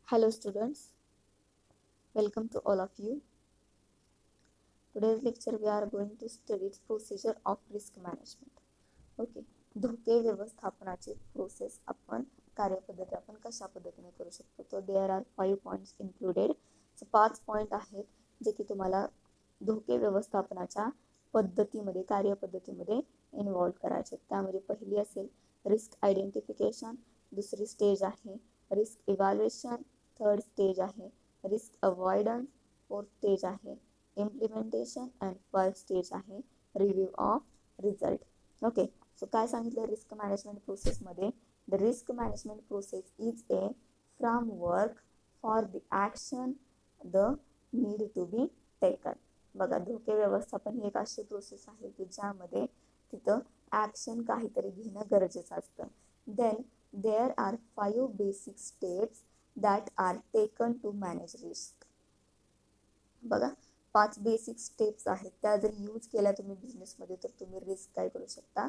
Hello students, welcome to all of you. Today's lecture we are going to study procedure of risk management. Okay, धोके व्यवस्थापनाची process आपण कार्यपद्धती आपण कशा पद्धतीने करू शकतो. तो there are 5 points included. 5 point आहेत जे की तुम्हाला धोके व्यवस्थापनाच्या पद्धतीमध्ये कार्यपद्धतीमध्ये इन्व्हॉल्व करायचे. त्यामध्ये पहिली असेल रिस्क आयडेंटिफिकेशन, दुसरी स्टेज आहे रिस्क इव्हॅल्युएशन, थर्ड स्टेज आहे रिस्क अवॉइडन्स, फोर्थ स्टेज आहे इम्प्लिमेंटेशन अँड फर्स्ट स्टेज आहे review of result. Okay, so काय सांगितलं रिस्क मॅनेजमेंट प्रोसेसमध्ये? The risk management process is a framework for the action the need to be taken. बघा, धोके व्यवस्थापन ही एक अशी प्रोसेस आहे की ज्यामध्ये तिथं ॲक्शन काहीतरी घेणं गरजेचं असतं. Then there are 5 basic steps that are taken to manage risk. बघा, 5 बेसिक स्टेप्स आहेत, त्या जर यूज केल्या तुम्ही बिझनेसमध्ये तर तुम्ही रिस्क काय करू शकता,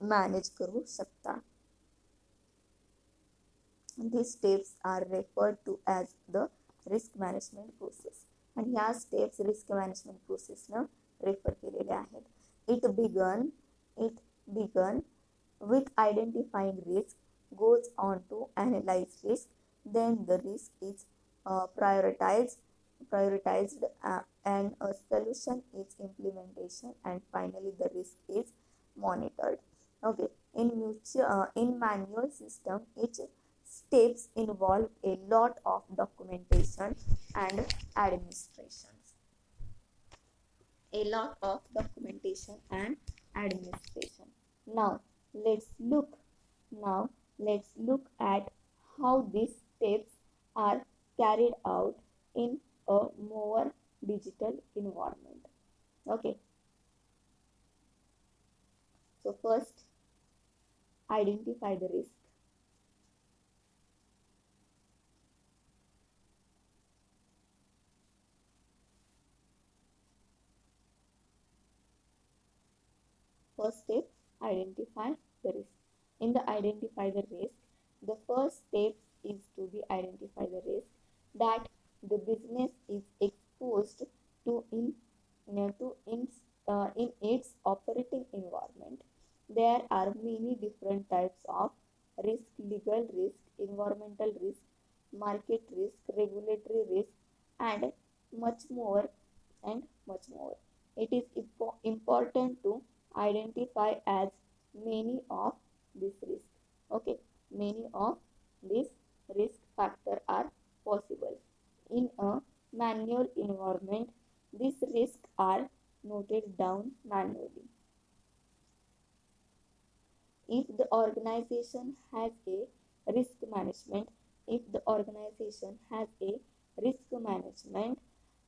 मॅनेज करू शकता. These steps are referred to as the risk management process. आणि ह्या स्टेप्स रिस्क मॅनेजमेंट प्रोसेसनं रेफर केलेल्या आहेत. It began with identifying risk, goes on to analyze risk, then the risk is prioritized and a solution is implementation, and finally the risk is monitored. Okay, in manual system each steps involve a lot of documentation and administration. Now let's look at how these steps are carried out in a more digital environment. Okay, so first identify the risk. First step, identify the risk. In the identify the risk, the first step is to be identify the risk that the business is exposed to in its operating environment. There are many different types of risk: legal risk, environmental risk, market risk, regulatory risk, and much more and much more. It is important to identify as many of these risks. Okay, many of these risk factors are possible. In a manual environment, these risks are noted down manually. If the organization has a risk management,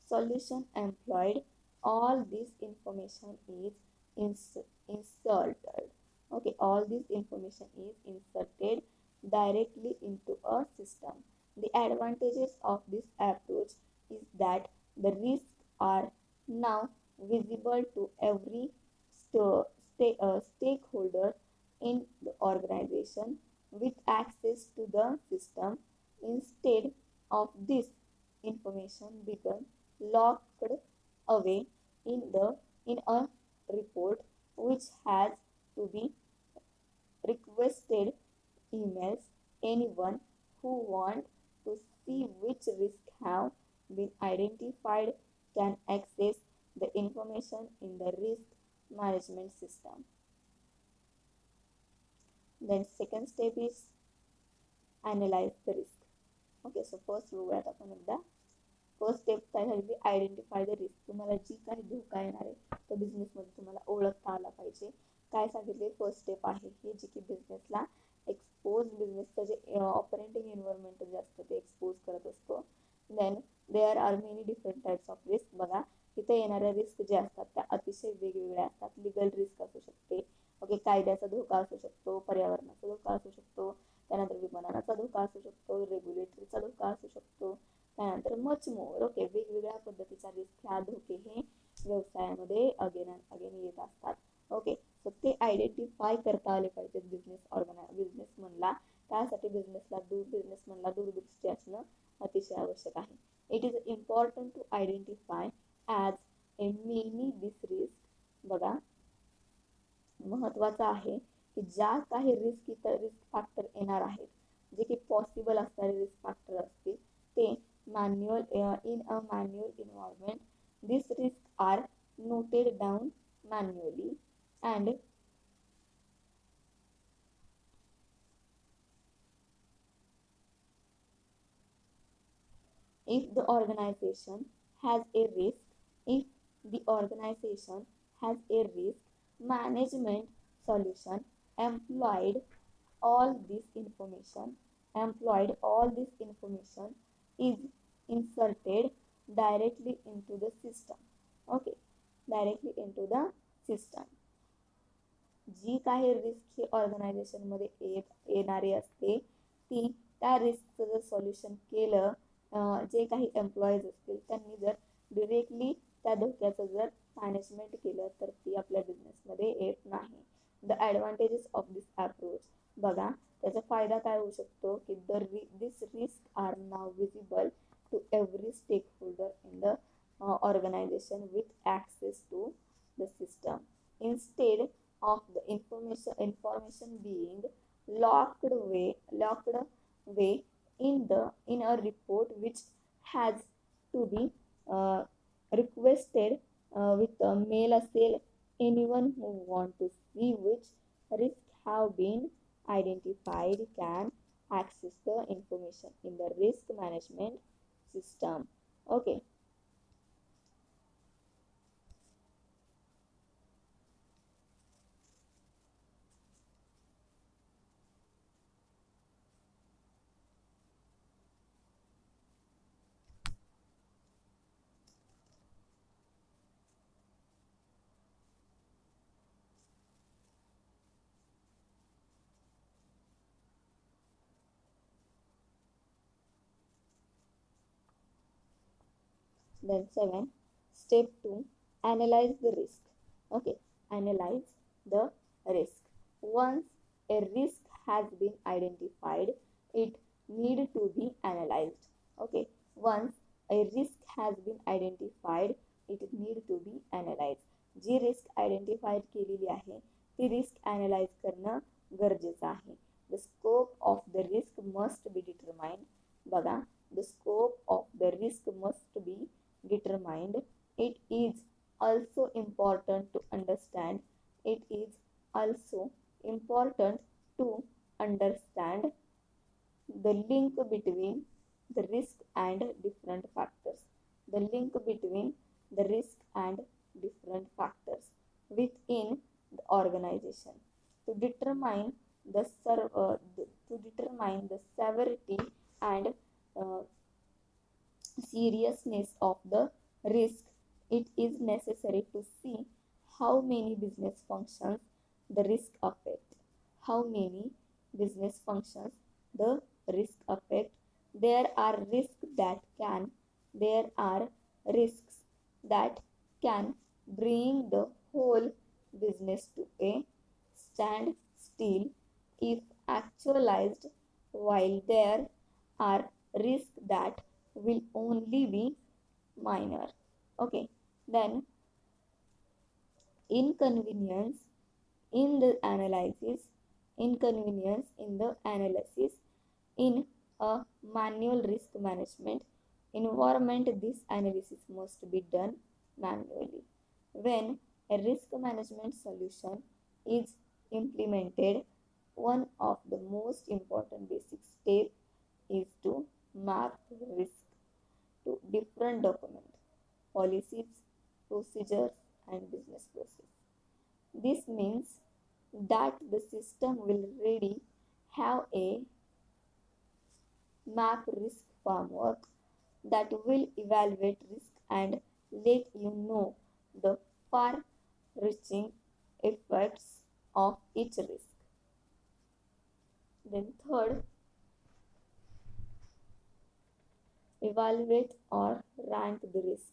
solution employed, all this information is inserted. Okay, all this information is inserted directly into a system. The advantages of this approach is that the risks are now visible to every stakeholder in the organization with access to the system, instead of this information being locked away in a report which has to be requested emails. Anyone who wants to see which risks have been identified can access the information in the risk management system. Then second step is analyze the risk. Okay, so first बघूयात आपण एकदा. First step काय झाली, identify the risk. तुम्हाला जी काही धोका येणार आहे तो बिझनेसमध्ये तुम्हाला ओळखता आला पाहिजे. काय सांगितले, फर्स्ट स्टेप आहे ही जी की बिझनेसला बिझनेसचं जे ऑपरेटिंग एन्व्हायरमेंट जे असतं ते एक्सपोज करत असतो. Then there are many different types of risk. बघा, तिथे येणाऱ्या रिस्क जे असतात त्या अतिशय वेगवेगळ्या असतात. लिगल रिस्क असू शकते, ओके, कायद्याचा धोका असू शकतो, पर्यावरणाचा धोका असू शकतो, त्यानंतर विपणनाचा धोका असू शकतो, रेग्युलेटरीचा धोका असू शकतो, त्यानंतर मच मोर. ओके, वेगवेगळ्या पद्धतीचा रिस्क ह्या धोके हे व्यवसायामध्ये अगेन येत असतात. ओके, सो ते आयडेंटिफाय करता आले पाहिजेत बिझनेसमनला. त्यासाठी बिझनेसला बिझनेसमॅनला दूरदृष्टी असणं अतिशय आवश्यक आहे. It is important to identify as a many this risk. बघा, महत्त्वाचं आहे की ज्या काही रिस्क फॅक्टर येणार आहेत, जे की पॉसिबल असणारे रिस्क फॅक्टर असतील, ते manual in a manual environment this risk are noted down manually and if the organization has a risk management solution all this information all this information is inserted directly into the system. Okay, directly into the system. जी काही risk ही ऑर्गनायझेशनमध्ये येणारी असते, ती त्या रिस्कचं जर solution केलं, जे काही employees असतील त्यांनी जर डिरेक्टली त्या धोक्याचं जर मॅनेजमेंट केलं, तर ती आपल्या बिझनेसमध्ये येत नाही. The advantages of this approach. बघा, त्याचा फायदा काय होऊ शकतो की this risk are now visible to every stakeholder in the organization with access to the system instead of the information being locked away in a report which has to be requested with a mail असेल. Anyone who want to see which risks have been identified can access the information in the risk management system. Okay. Then 7, step 2, analyze the risk. Okay, analyze the risk. Once a risk has been identified, it need to be analyzed. Okay, once a risk has been identified, it need to be analyzed. जी risk identified केलेली आहे, ती risk analyse करणं गरजेचं आहे. The scope of the risk must be determined. बघा, the scope of the risk must be determined. It is also important to understand the link between the risk and different factors. The link between the risk and different factors within the organization to determine the severity and seriousness of the risk. It is necessary to see how many business functions the risk affect. How many business functions the risk affect. There are risks that can bring the whole business to a standstill if actualized, while there are risks that will only be minor. Okay, then inconvenience in the analysis in a manual risk management environment. This analysis must be done manually. When a risk management solution is implemented, one of the most important basic steps is to map risk to different documents, policies, procedures, and business process. This means that the system will already have a map risk framework that will evaluate risk and let you know the far-reaching effects of each risk. Then third, evaluate or rank the risk.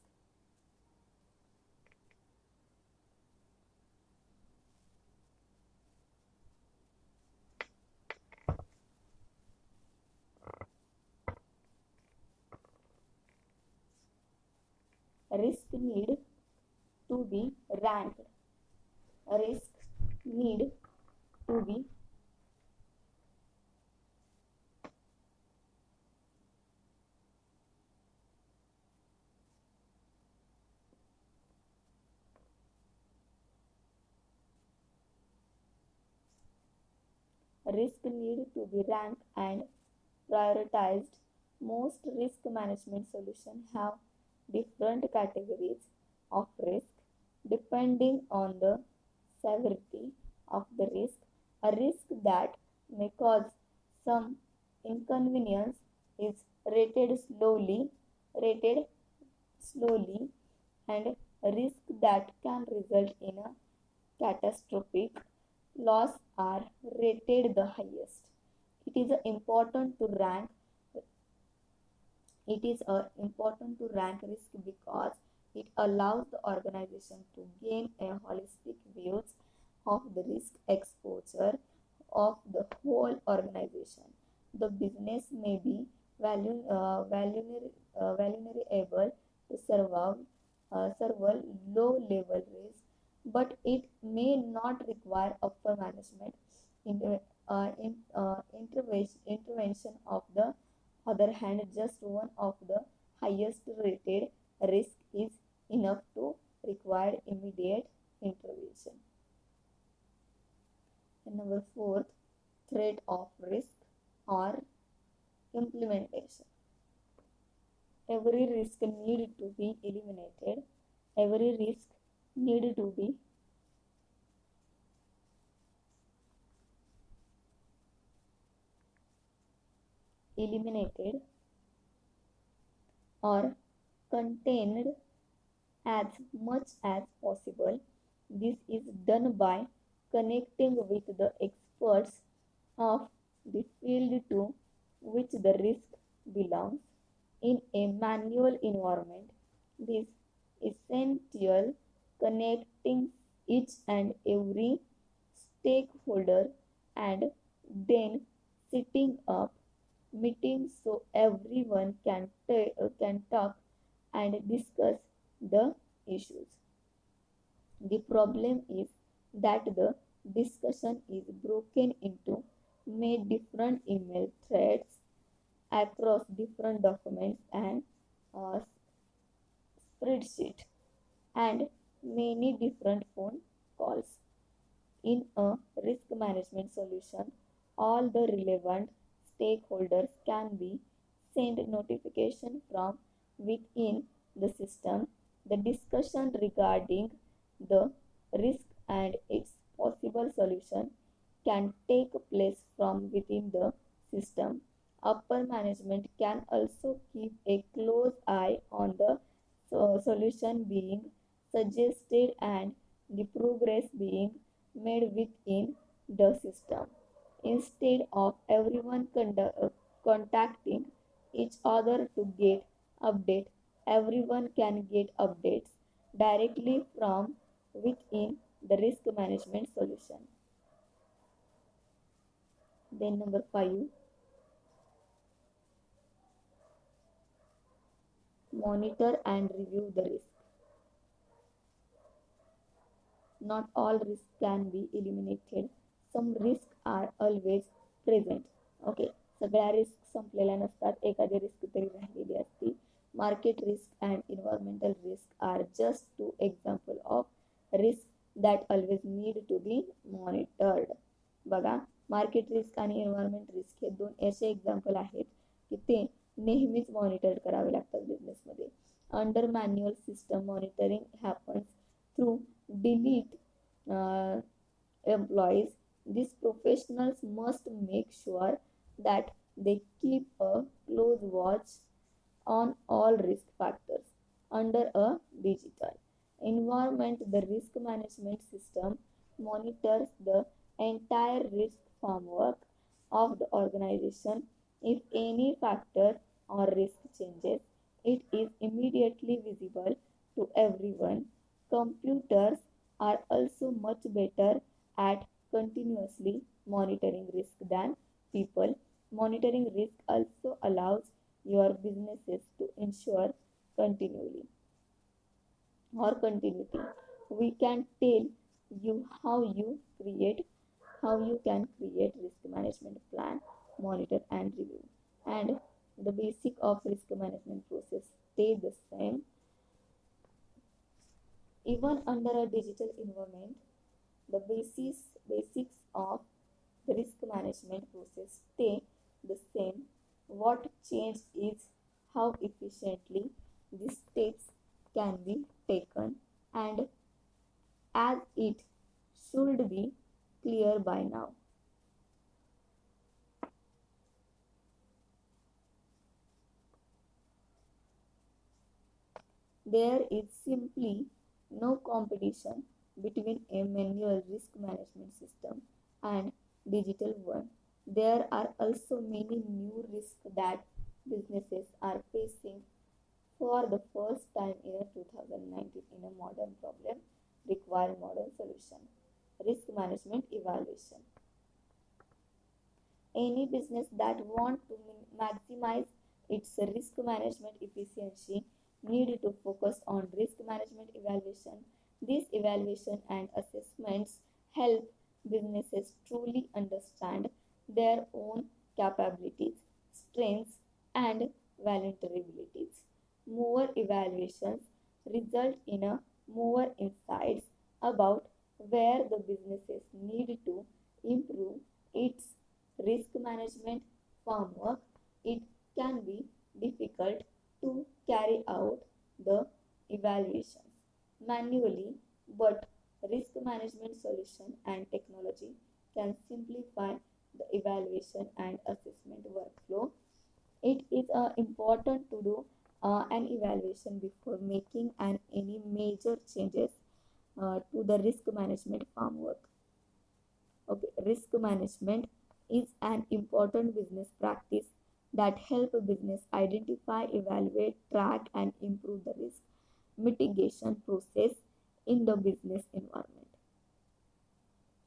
risk need to be ranked. Risk need to be risk need to be ranked and prioritized. Most risk management solutions have different categories of risk depending on the severity of the risk. A risk that may cause some inconvenience is rated slowly, and a risk that can result in a catastrophic loss are rated the highest. It is important to rank it is important to rank risk because it allows the organization to gain a holistic view of the risk exposure of the whole organization. The business may be vulnerable to several low-level risks, but it may not require upper management intervention. Of the other hand, just one of the highest rated risk is enough to require immediate intervention. And number fourth, threat of risk or implementation. Every risk need to be eliminated. Every risk need to be eliminated or contained as much as possible. This is done by connecting with the experts of the field to which the risk belongs. In a manual environment, this essential connecting each and every stakeholder and then setting up meetings so everyone can talk and discuss the issues. The problem is that the discussion is broken into many different email threads across different documents and uh, spreadsheet and many different phone calls. In a risk management solution, all the relevant stakeholders can be sent notification from within the system. The discussion regarding the risk and its possible solution can take place from within the system. Upper management can also keep a close eye on the solution being suggested and the progress being made within the system. Instead of everyone contacting each other to get update, everyone can get updates directly from within the risk management solution. Then number 5, monitor and review the risk. Not all risks can be eliminated. Some risks are always present. Okay, सगळ्या risk संपलेल्या नसतात, एखादी risk तरी राहिलेली असते. Market risk and environmental risk are just two example of risk that always need to be monitored. बघा, market risk आणि environment risk हे दोन असे एक्झाम्पल आहेत की ते नेहमीच मॉनिटर करावे लागतात बिझनेसमध्ये. Under manual system monitoring happens through delete employees. These professionals must make sure that they keep a close watch on all risk factors. Under a digital environment, the risk management system monitors the entire risk framework of the organization. If any factor or risk changes, it is immediately visible to everyone. Computers are also much better at continuously monitoring risk than people. Monitoring risk also allows your businesses to ensure continually. or continuity. We can tell you how you can create risk management plan, monitor and review. And the basic of risk management process stay the same even under a digital environment. The basics of the risk management process stay the same. What changed is how efficiently these steps can be taken, and as it should be clear by now. There is simply no competition between a manual risk management system and digital one. There are also many new risks that businesses are facing for the first time in a 2019 in a modern problem require modern solution. Risk management evaluation. Any business that want to maximize its risk management efficiency need to focus on risk management evaluation. These evaluation and assessments help businesses truly understand their own capabilities, strengths, and vulnerabilities. More evaluations result in a more insights about where the businesses need to improve its risk management framework. It can be difficult to carry out the evaluations manually, but risk management solution and technology can simplify the evaluation and assessment workflow. It is important to do an evaluation before making any major changes to the risk management framework. Okay, risk management is an important business practice that help a business identify, evaluate, track, and improve the risk mitigation process in the business environment.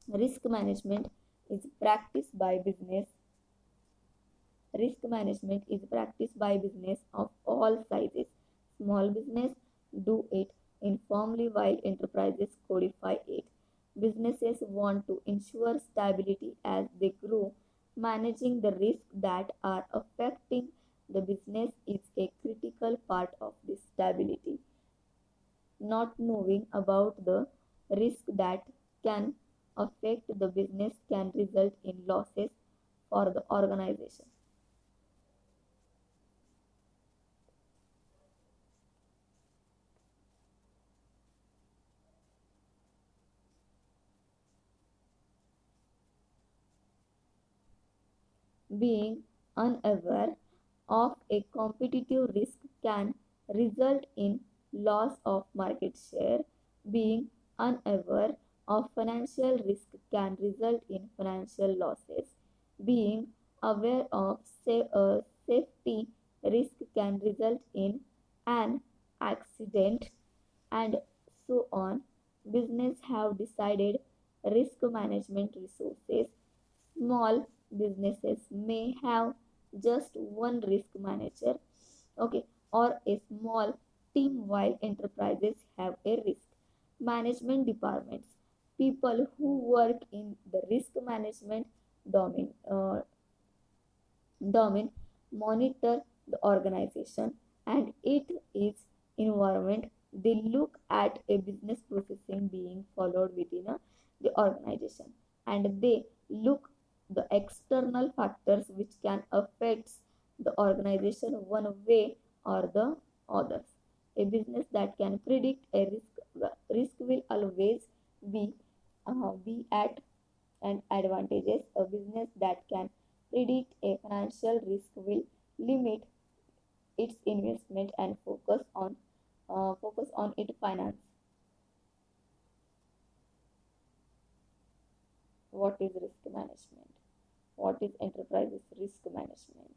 Risk management is practiced by business. Risk management is practiced by business of all sizes. Small business do it informally while enterprises codify it. Businesses want to ensure stability as they grow. Managing the risks that are affecting the business is a critical part of this stability. Not knowing about the risk that can affect the business can result in losses for the organization. Being unaware of a competitive risk can result in loss of market share. Being unaware of financial risk can result in financial losses. Being aware of safety risk can result in an accident, and so on. Business have decided risk management resources. Small businesses may have just one risk manager, okay, or a small team, while enterprises have a risk management departments. People who work in the risk management domain domain monitor the organization and it is environment. They look at a business processing being followed within the organization, and they look the external factors which can affect the organization one way or the others. A business that can predict a risk will always be at and advantages. A business that can predict a financial risk will limit its investment and focus on its finance. What is risk management? What is enterprises risk management?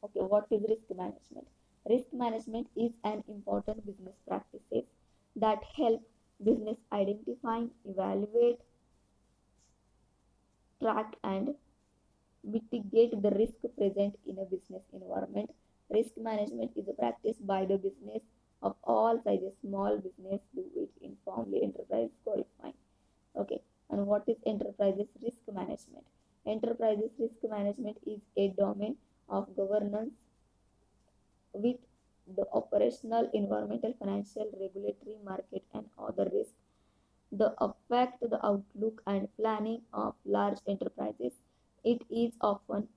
Okay, what is risk management? Risk management is an important business practices that help business identify, evaluate, track, and mitigate the risk present in a business environment. Risk management is a practice by the business of all sizes. Small business do it informally, enterprise qualifying. Okay, and what is enterprises risk management? Enterprises risk management is a domain of governance with the operational, environmental, financial, regulatory, market, and other risks. The affect the outlook and planning of large enterprises. It is often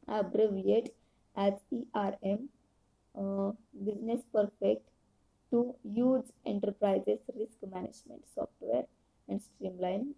abbreviated as ERM, Business Perfect, to use enterprises risk management software and streamline